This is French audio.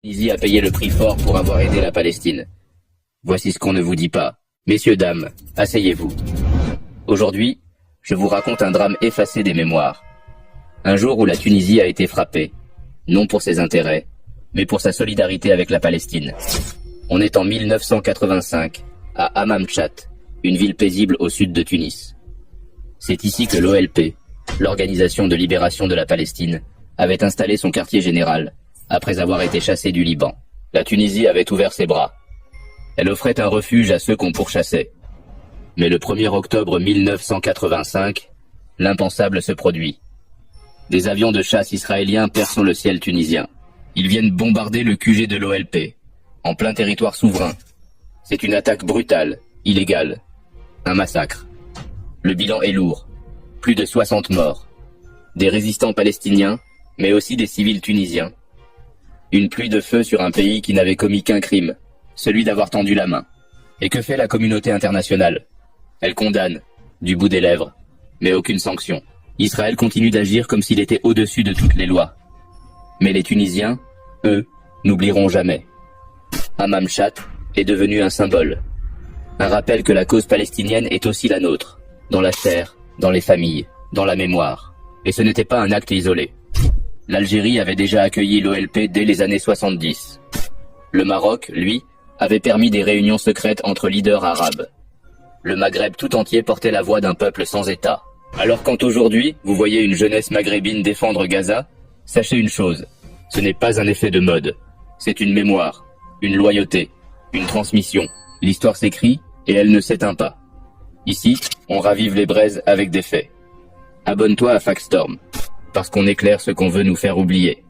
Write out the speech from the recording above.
Tunisie a payé le prix fort pour avoir aidé la Palestine. Voici ce qu'on ne vous dit pas. Messieurs, dames, asseyez-vous. Aujourd'hui, je vous raconte un drame effacé des mémoires. Un jour où la Tunisie a été frappée, non pour ses intérêts, mais pour sa solidarité avec la Palestine. On est en 1985, à Hamamchat, une ville paisible au sud de Tunis. C'est ici que l'OLP, l'Organisation de libération de la Palestine, avait installé son quartier général, après avoir été chassée du Liban. La Tunisie avait ouvert ses bras. Elle offrait un refuge à ceux qu'on pourchassait. Mais le 1er octobre 1985, l'impensable se produit. Des avions de chasse israéliens percent le ciel tunisien. Ils viennent bombarder le QG de l'OLP, en plein territoire souverain. C'est une attaque brutale, illégale. Un massacre. Le bilan est lourd. Plus de 60 morts. Des résistants palestiniens, mais aussi des civils tunisiens. Une pluie de feu sur un pays qui n'avait commis qu'un crime, celui d'avoir tendu la main. Et que fait la communauté internationale? Elle condamne, du bout des lèvres, mais aucune sanction. Israël continue d'agir comme s'il était au-dessus de toutes les lois. Mais les Tunisiens, eux, n'oublieront jamais. Hamamchat est devenu un symbole. Un rappel que la cause palestinienne est aussi la nôtre, dans la chair, dans les familles, dans la mémoire. Et ce n'était pas un acte isolé. L'Algérie avait déjà accueilli l'OLP dès les années 70. Le Maroc, lui, avait permis des réunions secrètes entre leaders arabes. Le Maghreb tout entier portait la voix d'un peuple sans État. Alors quand aujourd'hui, vous voyez une jeunesse maghrébine défendre Gaza, sachez une chose, ce n'est pas un effet de mode. C'est une mémoire, une loyauté, une transmission. L'histoire s'écrit et elle ne s'éteint pas. Ici, on ravive les braises avec des faits. Abonne-toi à Factstorm, parce qu'on éclaire ce qu'on veut nous faire oublier.